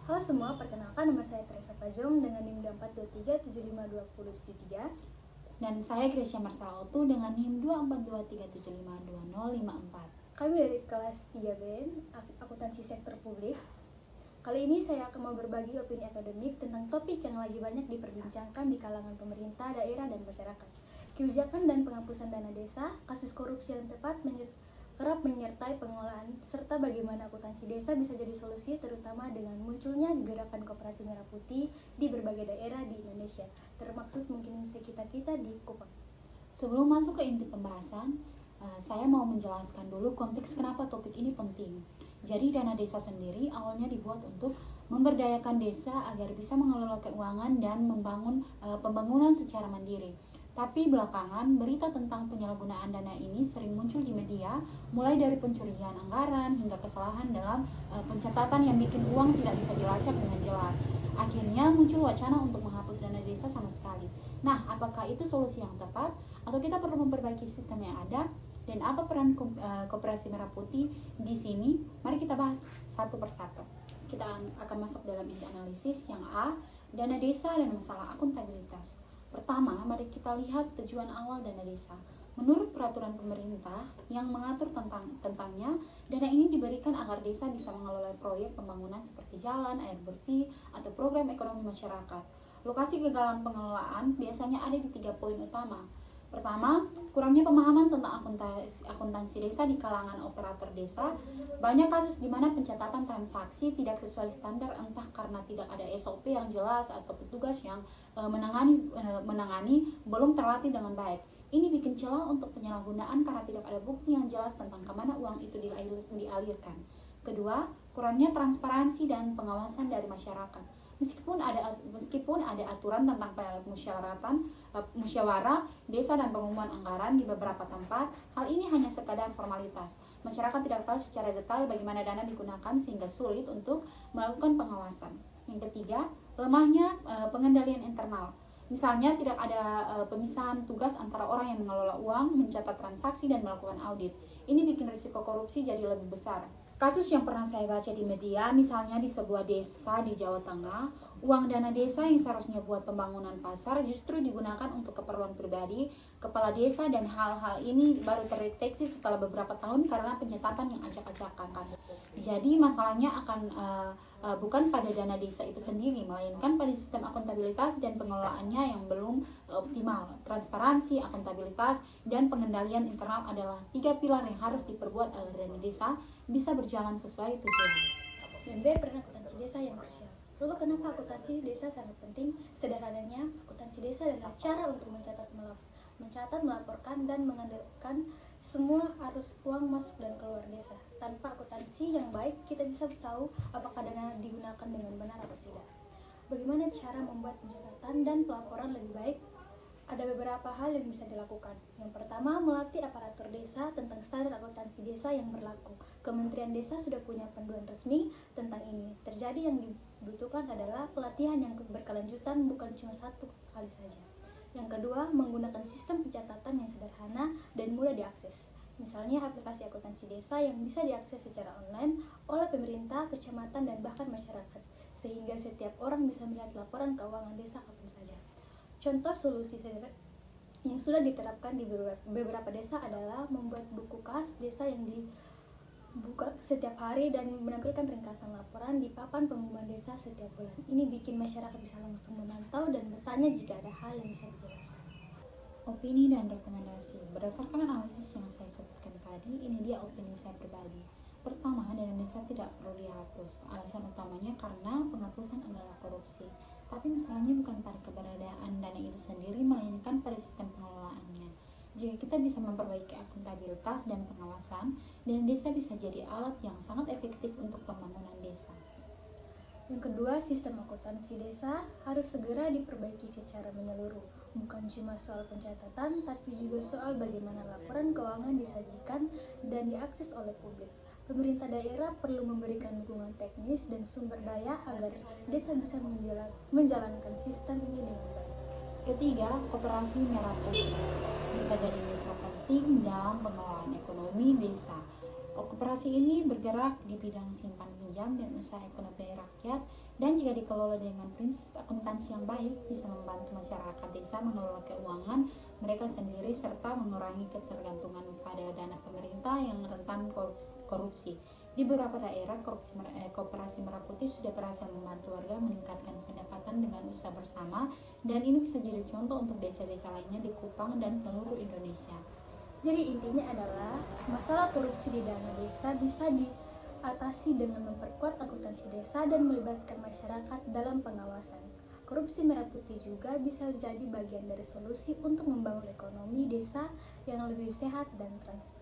Halo semua, perkenalkan nama saya Teresa Pajong dengan NIM 423752073. Dan saya Gracia Marsalautu dengan NIM 24237520054. Kami dari kelas 3B, Akuntansi Sektor Publik. Kali ini saya akan mau berbagi opini akademik tentang topik yang lagi banyak diperbincangkan di kalangan pemerintah, daerah, dan masyarakat. Kebijakan dan penghapusan dana desa, kasus korupsi yang kerap menyertai pengelolaan, serta bagaimana akuntansi desa bisa jadi solusi terutama dengan munculnya gerakan Koperasi Merah Putih di berbagai daerah di Indonesia, termaksud mungkin sekitar kita di Kupang. Sebelum masuk ke inti pembahasan, saya mau menjelaskan dulu konteks kenapa topik ini penting. Jadi dana desa sendiri awalnya dibuat untuk memberdayakan desa agar bisa mengelola keuangan dan membangun pembangunan secara mandiri. Tapi belakangan berita tentang penyalahgunaan dana ini sering muncul di media, mulai dari pencurian anggaran hingga kesalahan dalam pencatatan yang bikin uang tidak bisa dilacak dengan jelas. Akhirnya muncul wacana untuk menghapus dana desa sama sekali. Nah, apakah itu solusi yang tepat atau kita perlu memperbaiki sistem yang ada? Dan apa peran Koperasi Merah Putih di sini? Mari kita bahas satu persatu. Kita akan masuk dalam inti analisis yang A, dana desa dan masalah akuntabilitas. Pertama, mari kita lihat tujuan awal dana desa. Menurut peraturan pemerintah yang mengatur tentangnya, dana ini diberikan agar desa bisa mengelola proyek pembangunan seperti jalan, air bersih, atau program ekonomi masyarakat. Lokasi kegagalan pengelolaan biasanya ada di 3 poin utama. Pertama, kurangnya pemahaman tentang akuntansi desa di kalangan operator desa. Banyak kasus di mana pencatatan transaksi tidak sesuai standar, entah karena tidak ada SOP yang jelas atau petugas yang menangani belum terlatih dengan baik. Ini bikin celah untuk penyalahgunaan karena tidak ada bukti yang jelas tentang kemana uang itu dialirkan. Kedua, kurangnya transparansi dan pengawasan dari masyarakat. Meskipun ada aturan tentang musyawarah desa dan pengumuman anggaran di beberapa tempat, hal ini hanya sekadar formalitas. Masyarakat tidak tahu secara detail bagaimana dana digunakan sehingga sulit untuk melakukan pengawasan. Yang ketiga, lemahnya pengendalian internal. Misalnya tidak ada pemisahan tugas antara orang yang mengelola uang, mencatat transaksi, dan melakukan audit. Ini bikin risiko korupsi jadi lebih besar. Kasus yang pernah saya baca di media, misalnya di sebuah desa di Jawa Tengah, uang dana desa yang seharusnya buat pembangunan pasar justru digunakan untuk keperluan pribadi kepala desa, dan hal-hal ini baru terdeteksi setelah beberapa tahun karena penyatatan yang acak-acakan. Jadi masalahnya bukan pada dana desa itu sendiri, melainkan pada sistem akuntabilitas dan pengelolaannya yang belum optimal. Transparansi, akuntabilitas, dan pengendalian internal adalah 3 pilar yang harus diperbuat agar dana desa bisa berjalan sesuai tujuan. Dan B, peran akuntansi desa yang krusial. Lalu kenapa akuntansi desa sangat penting? Sederhananya, akuntansi desa adalah cara untuk mencatat, melaporkan, dan mengendalikan semua arus uang masuk dan keluar desa. Tanpa akuntansi yang baik, kita bisa tahu apakah dana digunakan dengan benar atau tidak. Bagaimana cara membuat pencatatan dan pelaporan lebih baik? Ada beberapa hal yang bisa dilakukan. Yang pertama, melatih aparatur desa tentang standar akuntansi desa yang berlaku. Kementerian Desa sudah punya panduan resmi tentang ini. Terjadi yang dibutuhkan adalah pelatihan yang berkelanjutan, bukan cuma satu kali saja. Yang kedua, menggunakan sistem pencatatan yang sederhana dan mudah diakses. Misalnya aplikasi akuntansi desa yang bisa diakses secara online oleh pemerintah, kecamatan, dan bahkan masyarakat, sehingga setiap orang bisa melihat laporan keuangan desa kapan saja. Contoh solusi yang sudah diterapkan di beberapa desa adalah membuat buku kas desa yang dibuka setiap hari dan menampilkan ringkasan laporan di papan pengumuman desa setiap bulan. Ini bikin masyarakat bisa langsung memantau dan bertanya jika ada hal yang bisa dijelaskan. Opini dan rekomendasi. Berdasarkan analisis yang saya sebutkan tadi, ini dia opini saya pribadi. Pertama, dana desa tidak perlu dihapus. Alasan utamanya karena penghapusan adalah korupsi. Tapi masalahnya bukan pada keberadaan dana itu sendiri, melainkan pada sistem pengelolaannya. Jika kita bisa memperbaiki akuntabilitas dan pengawasan, dana desa bisa jadi alat yang sangat efektif untuk pembangunan desa. Yang kedua, sistem akuntansi desa harus segera diperbaiki secara menyeluruh. Bukan cuma soal pencatatan, tapi juga soal bagaimana laporan keuangan disajikan dan diakses oleh publik. Pemerintah daerah perlu memberikan dukungan teknis dan sumber daya agar desa bisa menjalankan sistem ini dengan baik. Ketiga, Koperasi Merah Putih bisa jadi mitra penting dalam pengelolaan ekonomi desa. Koperasi ini bergerak di bidang simpan pinjam dan usaha ekonomi rakyat Dan jika dikelola dengan prinsip akuntansi yang baik, bisa membantu masyarakat desa mengelola keuangan mereka sendiri serta mengurangi ketergantungan pada dana pemerintah yang rentan korupsi. Di beberapa daerah, koperasi Merah Putih sudah berhasil membantu warga meningkatkan pendapatan dengan usaha bersama, dan ini bisa jadi contoh untuk desa-desa lainnya di Kupang dan seluruh Indonesia. Jadi intinya adalah masalah korupsi di dana desa bisa diatasi dengan memperkuat akuntansi desa dan melibatkan masyarakat dalam pengawasan. Korupsi Merah Putih juga bisa menjadi bagian dari solusi untuk membangun ekonomi desa yang lebih sehat dan transparan.